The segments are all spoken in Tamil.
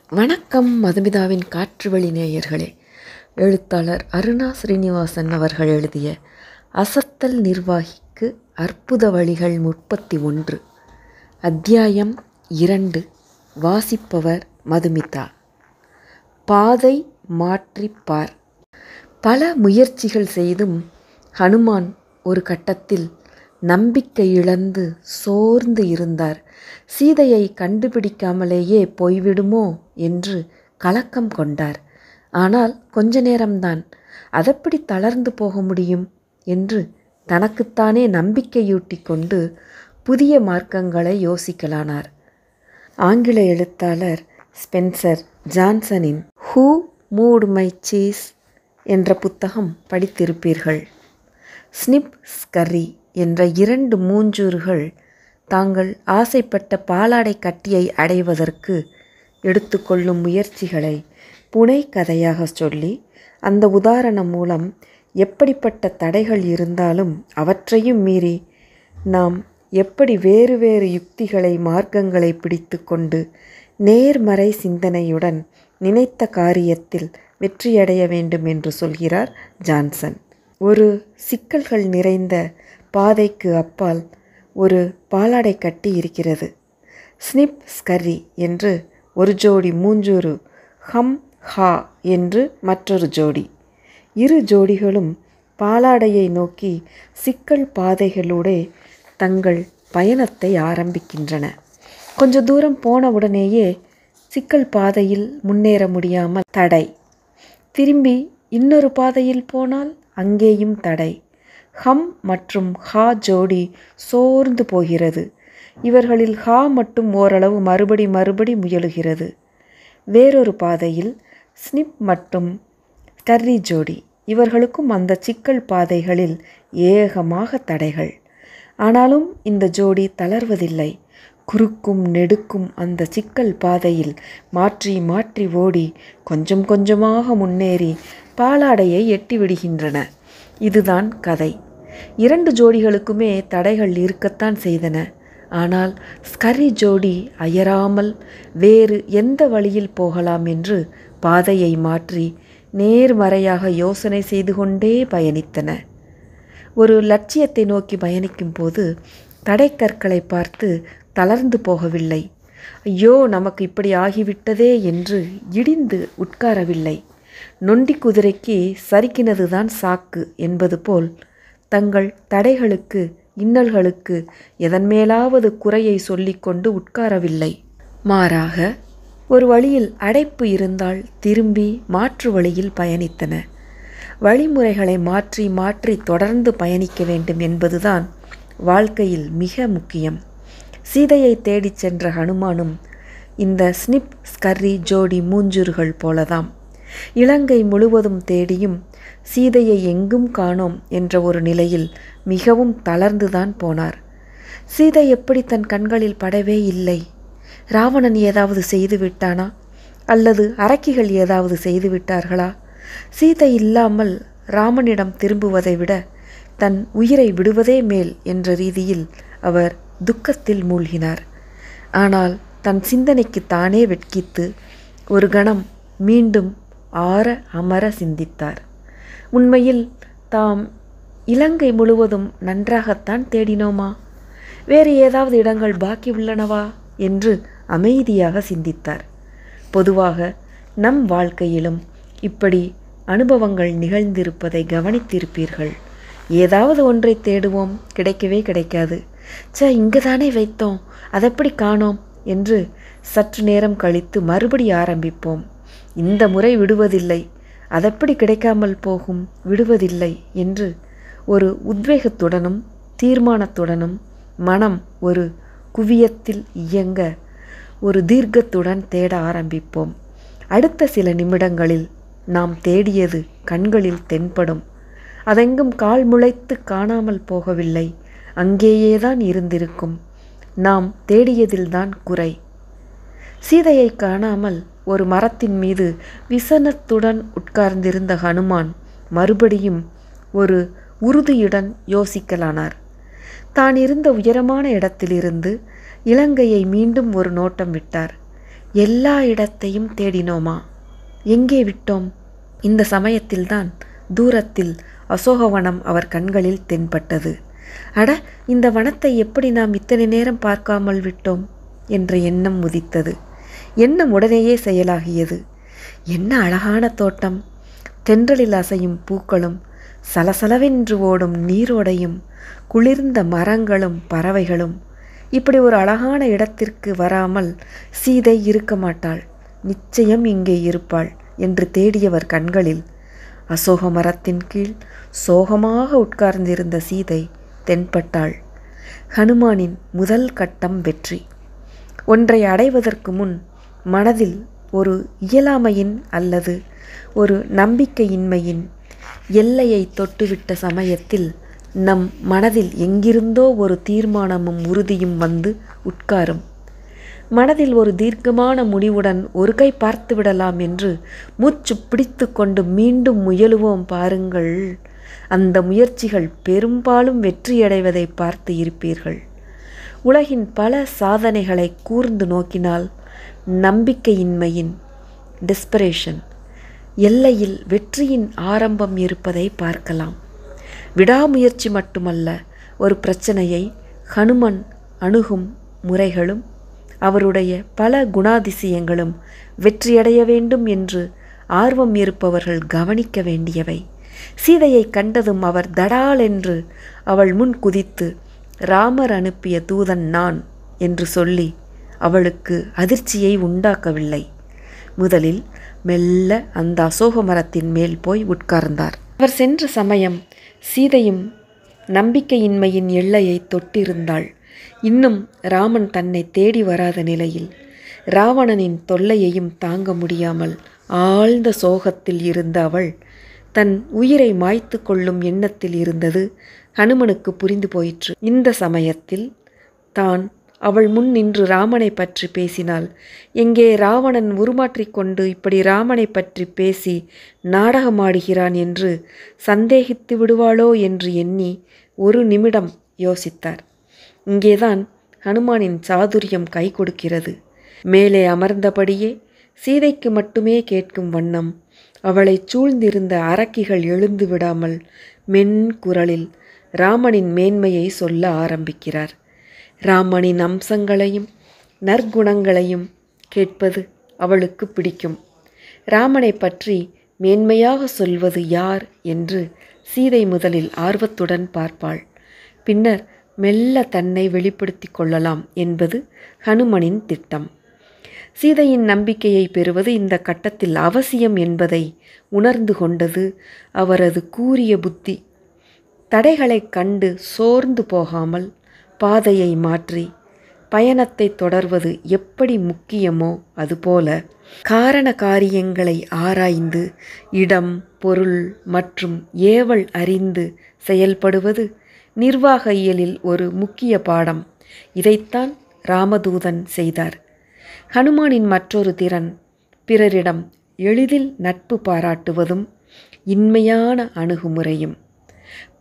வணக்கம் மதுமிதாவின் காற்றுவழி நேயர்களே. எழுத்தாளர் அருணா ஸ்ரீனிவாசன் அவர்கள் எழுதிய அசத்தல் நிர்வாகிக்கு அற்புத வழிகள் 31, அத்தியாயம் 2. வாசிப்பவர் மதுமிதா. பாதை மாற்றிப்பார். பல முயற்சிகள் செய்தும் ஹனுமான் ஒரு கட்டத்தில் நம்பிக்கை இழந்து சோர்ந்து இருந்தார். சீதையை கண்டுபிடிக்காமலேயே போய்விடுமோ என்று கலக்கம் கொண்டார். ஆனால் கொஞ்ச நேரம்தான், அதெப்படி தளர்ந்து போக முடியும் என்று தனக்குத்தானே நம்பிக்கையூட்டி கொண்டு புதிய மார்க்கங்களை யோசிக்கலானார். ஆங்கில எழுத்தாளர் ஸ்பென்சர் ஜான்சனின் ஹூ மூட் மை சீஸ் என்ற புத்தகம் படித்திருப்பீர்கள். ஸ்னிப் ஸ்கர்ரி என்ற 2 மூஞ்சூறுகள் தாங்கள் ஆசைப்பட்ட பாலாடை கட்டியை அடைவதற்கு எடுத்துக்கொள்ளும் முயற்சிகளை புனை கதையாக சொல்லி, அந்த உதாரணம் மூலம் எப்படிப்பட்ட தடைகள் இருந்தாலும் அவற்றையும் மீறி நாம் எப்படி வேறு வேறு யுக்திகளை மார்க்கங்களை பிடித்து கொண்டு நேர்மறை சிந்தனையுடன் நினைத்த காரியத்தில் வெற்றியடைய வேண்டும் என்று சொல்கிறார் ஜான்சன். ஒரு சிக்கல்கள் நிறைந்த பாதைக்கு அப்பால் ஒரு பாலாடை கட்டி இருக்கிறது. ஸ்னிப் ஸ்கர்ரி என்று ஒரு ஜோடி மூஞ்சூறு, ஹம் ஹா என்று மற்றொரு ஜோடி. இரு ஜோடிகளும் பாலாடையை நோக்கி சிக்கல் பாதைகளூடே தங்கள் பயணத்தை ஆரம்பிக்கின்றன. கொஞ்ச தூரம் போனவுடனேயே சிக்கல் பாதையில் முன்னேற முடியாமல் தடை. திரும்பி இன்னொரு பாதையில் போனால் அங்கேயும் தடை. ஹம் மற்றும் ஹா ஜோடி சோர்ந்து போகிறது. இவர்களில் ஹா மட்டும் ஓரளவு மறுபடி முயலுகிறது. வேறொரு பாதையில் ஸ்னிப் மற்றும் ஸ்கர்ரி ஜோடி. இவர்களுக்கும் அந்த சிக்கல் பாதைகளில் ஏகமாக தடைகள். ஆனாலும் இந்த ஜோடி தளர்வதில்லை. குறுக்கும் நெடுக்கும் அந்த சிக்கல் பாதையில் மாற்றி மாற்றி ஓடி கொஞ்சம் கொஞ்சமாக முன்னேறி பாலாடையை எட்டிவிடுகின்றன. இதுதான் கதை. 2 ஜோடிகளுக்குமே தடைகள் இருக்கத்தான் செய்தன. ஆனால் ஸ்கர்ரி ஜோடி அயராமல் வேறு எந்த வழியில் போகலாம் என்று பாதையை மாற்றி நேர்மறையாக யோசனை செய்து கொண்டே பயணித்தன. ஒரு லட்சியத்தை நோக்கி பயணிக்கும் போது தடைக்கற்களை பார்த்து தளர்ந்து போகவில்லை. ஐயோ, நமக்கு இப்படி ஆகிவிட்டதே என்று இடிந்து உட்காரவில்லை. நொண்டி குதிரைக்கு சறுக்கினதுதான் சாக்கு என்பது போல் தங்கள் தடைகளுக்கு இன்னல்களுக்கு எதன் மேலாவது குறையை சொல்லிக்கொண்டு உட்காரவில்லை. மாறாக ஒரு வழியில் அடைப்பு இருந்தால் திரும்பி மாற்று வழியில் பயணித்தன. வழிமுறைகளை மாற்றி மாற்றி தொடர்ந்து பயணிக்க வேண்டும் என்பதுதான் வாழ்க்கையில் மிக முக்கியம். சீதையை தேடிச் சென்ற ஹனுமானும் இந்த ஸ்னிப் ஸ்கர்ரி ஜோடி மூஞ்சூறுகள் போலதாம். இலங்கை முழுவதும் தேடியும் சீதையை எங்கும் காணோம் என்ற ஒரு நிலையில் மிகவும் தளர்ந்துதான் போனார். சீதை எப்படி தன் கண்களில் படவே இல்லை. ராவணன் ஏதாவது செய்து விட்டானா? அல்லது அரக்கிகள் ஏதாவது செய்து விட்டார்களா? சீதை இல்லாமல் ராமனிடம் திரும்புவதை விட தன் உயிரை விடுவதே மேல் என்ற ரீதியில் அவர் துக்கத்தில் மூழ்கினார். ஆனால் தன் சிந்தனைக்கு தானே வெட்கித்து ஒரு கணம் மீண்டும் ஆற அமர சிந்தித்தார். உண்மையில் தாம் இலங்கை முழுவதும் நன்றாகத்தான் தேடினோமா? வேறு ஏதாவது இடங்கள் பாக்கி உள்ளனவா என்று அமைதியாக சிந்தித்தார். பொதுவாக நம் வாழ்க்கையிலும் இப்படி அனுபவங்கள் நிகழ்ந்திருப்பதை கவனித்திருப்பீர்கள். ஏதாவது ஒன்றை தேடுவோம், கிடைக்கவே கிடைக்காது. இங்கே தானே வைத்தோம், அதெப்படி காணோம் என்று சற்று நேரம் கழித்து மறுபடி ஆரம்பிப்போம். இந்த முறை விடுவதில்லை, அதெப்படி கிடைக்காமல் போகும், விடுவதில்லை என்று ஒரு உத்வேகத்துடனும் தீர்மானத்துடனும் மனம் ஒரு குவியத்தில் இயங்க ஒரு தீர்க்கத்துடன் தேட ஆரம்பிப்போம். அடுத்த சில நிமிடங்களில் நாம் தேடியது கண்களில் தென்படும். அதெங்கும் கால் முளைத்து காணாமல் போகவில்லை, அங்கேயேதான் இருந்திருக்கும். நாம் தேடியதில்தான் குறை. சீதையை காணாமல் ஒரு மரத்தின் மீது விசனத்துடன் உட்கார்ந்திருந்த ஹனுமான் மறுபடியும் ஒரு உறுதியுடன் யோசிக்கலானார். தான் இருந்த உயரமான இடத்திலிருந்து இலங்கையை மீண்டும் ஒரு நோட்டம் விட்டார். எல்லா இடத்தையும் தேடினோமா? எங்கே விட்டோம்? இந்த சமயத்தில்தான் தூரத்தில் அசோகவனம் அவர் கண்களில் தென்பட்டது. அட, இந்த வனத்தை எப்படி நாம் இத்தனை நேரம் பார்க்காமல் விட்டோம் என்ற எண்ணம் உதித்தது. எண்ணம் உடனேயே செயலாகியது. என்ன அழகான தோட்டம்! தென்றலில் அசையும் பூக்களும், சலசலவென்று ஓடும் நீரோடையும், குளிர்ந்த மரங்களும் பறவைகளும். இப்படி ஒரு அழகான இடத்திற்கு வராமல் சீதை இருக்க மாட்டாள், நிச்சயம் இங்கே இருப்பாள் என்று தேடியவர் கண்களில் அசோக மரத்தின் கீழ் சோகமாக உட்கார்ந்திருந்த சீதை தென்பட்டாள். ஹனுமானின் முதல் கட்டம் வெற்றி. ஒன்றை அடைவதற்கு முன் மனதில் ஒரு இயலாமையின் அல்லது ஒரு நம்பிக்கையின்மையின் எல்லையை தொட்டுவிட்ட சமயத்தில் நம் மனதில் எங்கிருந்தோ ஒரு தீர்மானமும் உறுதியும் வந்து உட்காரும். மனதில் ஒரு தீர்க்கமான முடிவுடன் ஒரு கை பார்த்து விடலாம் என்று மூச்சு பிடித்து கொண்டு மீண்டும் முயலுவோம் பாருங்கள். அந்த முயற்சிகள் பெரும்பாலும் வெற்றியடைவதை பார்த்து இருப்பீர்கள். உலகின் பல சாதனைகளை கூர்ந்து நோக்கினால் நம்பிக்கையின்மையின் டெஸ்பரேஷன் எல்லையில் வெற்றியின் ஆரம்பம் இருப்பதை பார்க்கலாம். விடாமுயற்சி மட்டுமல்ல, ஒரு பிரச்சனையை ஹனுமன் அணுகும் முறைகளும் அவருடைய பல குணாதிசயங்களும் வெற்றியடைய வேண்டும் என்று ஆர்வம் இருப்பவர்கள் கவனிக்க வேண்டியவை. சீதையை கண்டதும் அவர் தடால் என்று அவள் முன் குதித்து, ராமர் அனுப்பிய தூதன் நான் என்று சொல்லி அவளுக்கு அதிர்ச்சியை உண்டாக்கவில்லை. முதலில் மெல்ல அந்த அசோக மரத்தின் மேல் போய் உட்கார்ந்தார். அவர் சென்ற சமயம் சீதையும் நம்பிக்கையின்மையின் எல்லையை தொட்டிருந்தாள். இன்னும் ராமன் தன்னை தேடி வராத நிலையில் ராவணனின் தொல்லையையும் தாங்க முடியாமல் ஆழ்ந்த சோகத்தில் இருந்த அவள் தன் உயிரை மாய்த்து கொள்ளும் எண்ணத்தில் இருந்தது ஹனுமனுக்கு புரிந்து போயிற்று. இந்த சமயத்தில் தான் அவள் முன் நின்று ராமனை பற்றி பேசினாள். எங்கே ராவணன் உருமாற்றிக்கொண்டு இப்படி ராமனை பற்றி பேசி நாடகமாடுகிறான் என்று சந்தேகித்து விடுவாளோ என்று எண்ணி ஒரு நிமிடம் யோசித்தார். இங்கேதான் ஹனுமானின் சாதுரியம் கை கொடுக்கிறது. மேலே அமர்ந்தபடியே சீதைக்கு மட்டுமே கேட்கும் வண்ணம் அவளை சூழ்ந்திருந்த அரக்கிகள் எழுந்து விடாமல் மென்குரலில் ராமனின் மேன்மையை சொல்ல ஆரம்பிக்கிறார். ராமனின் அம்சங்களையும் நற்குணங்களையும் கேட்பது அவளுக்கு பிடிக்கும். ராமனை பற்றி மேன்மையாக சொல்வது யார் என்று சீதை முதலில் ஆர்வத்துடன் பார்ப்பாள். பின்னர் மெல்ல தன்னை வெளிப்படுத்தி கொள்ளலாம் என்பது ஹனுமனின் திட்டம். சீதையின் நம்பிக்கையை பெறுவது இந்த கட்டத்தில் அவசியம் என்பதை உணர்ந்து கொண்டது அவரது கூரிய புத்தி. தடைகளை கண்டு சோர்ந்து போகாமல் பாதையை மாற்றி பயணத்தை தொடர்வது எப்படி முக்கியமோ அதுபோல காரண காரியங்களை ஆராய்ந்து இடம், பொருள் மற்றும் ஏவல் அறிந்து செயல்படுவது நிர்வாக இயலில் ஒரு முக்கிய பாடம். இதைத்தான் ராமதூதன் செய்தார். ஹனுமானின் மற்றொரு திறன் பிறரிடம் எளிதில் நட்பு பாராட்டுவதும் இன்மையான அணுகுமுறையும்.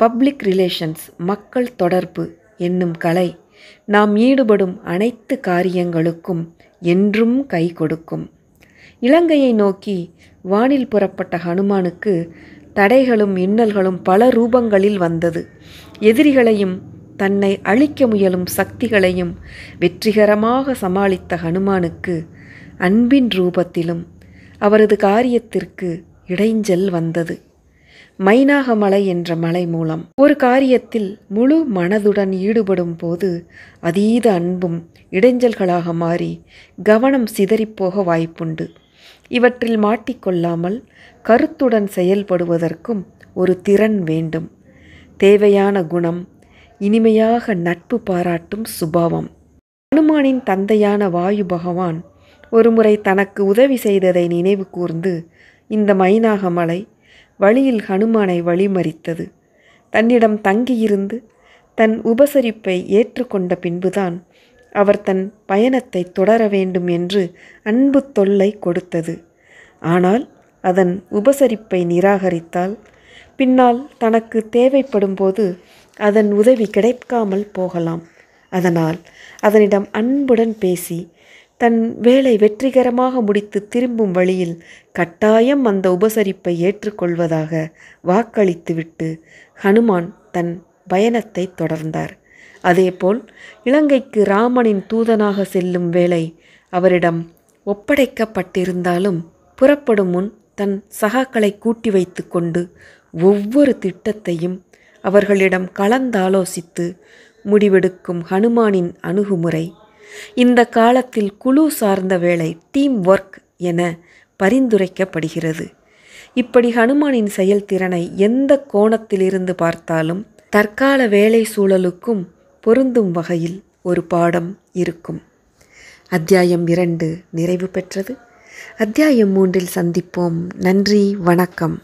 பப்ளிக் ரிலேஷன்ஸ், மக்கள் தொடர்பு என்னும் கலை நாம் ஈடுபடும் அனைத்து காரியங்களுக்கும் என்றும் கை கொடுக்கும். இலங்கையை நோக்கி வானில் புறப்பட்ட ஹனுமானுக்கு தடைகளும் இன்னல்களும் பல ரூபங்களில் வந்தது. எதிரிகளையும் தன்னை அழிக்க முயலும் சக்திகளையும் வெற்றிகரமாக சமாளித்த ஹனுமானுக்கு அன்பின் ரூபத்திலும் அவரது காரியத்திற்கு இடைஞ்சல் வந்தது. மைனாகமலை என்ற மலை மூலம் ஒரு காரியத்தில் முழு மனதுடன் ஈடுபடும் போது அதீத அன்பும் இடைஞ்சல்களாக மாறி கவனம் சிதறிப்போக வாய்ப்புண்டு. இவற்றில் மாட்டிக்கொள்ளாமல் கருத்துடன் செயல்படுவதற்கும் ஒரு திறன் வேண்டும். தேவையான குணம் இனிமையாக நட்பு பாராட்டும் சுபாவம். ஹனுமானின் தந்தையான வாயு பகவான் ஒருமுறை தனக்கு உதவி செய்ததை நினைவு கூர்ந்து இந்த மைனாகமலை வழியில் ஹனுமானை வழிமறித்தது. தன்னிடம் தங்கியிருந்து தன் உபசரிப்பை ஏற்றுக்கொண்ட பின்புதான் அவர் தன் பயணத்தை தொடர வேண்டும் என்று அன்பு தொல்லை கொடுத்தது. ஆனால் அதன் உபசரிப்பை நிராகரித்தால் பின்னால் தனக்கு தேவைப்படும் போது அதன் உதவி கிடைக்காமல் போகலாம். அதனால் அதனிடம் அன்புடன் பேசி தன் வேலை வெற்றிகரமாக முடித்து திரும்பும் வழியில் கட்டாயம் அந்த உபசரிப்பை ஏற்றுக்கொள்வதாக வாக்களித்துவிட்டு ஹனுமான் தன் பயணத்தை தொடர்ந்தார். அதேபோல் இலங்கைக்கு ராமனின் தூதனாக செல்லும் வேளை அவரிடம் ஒப்படைக்கப்பட்டிருந்தாலும் புறப்படும் முன் தன் சகாக்களை கூட்டி வைத்து கொண்டு ஒவ்வொரு திட்டத்தையும் அவர்களிடம் கலந்தாலோசித்து முடிவெடுக்கும் ஹனுமானின் அணுகுமுறை இந்த காலத்தில் குழு சார்ந்த வேலை டீம் ஒர்க் என பரிந்துரைக்கப்படுகிறது. இப்படி ஹனுமானின் செயல்திறனை எந்த கோணத்திலிருந்து பார்த்தாலும் தற்கால வேலை சூழலுக்கும் பொருந்தும் வகையில் ஒரு பாடம் இருக்கும். அத்தியாயம் 2 நிறைவு பெற்றது. அத்தியாயம் 3 சந்திப்போம். நன்றி, வணக்கம்.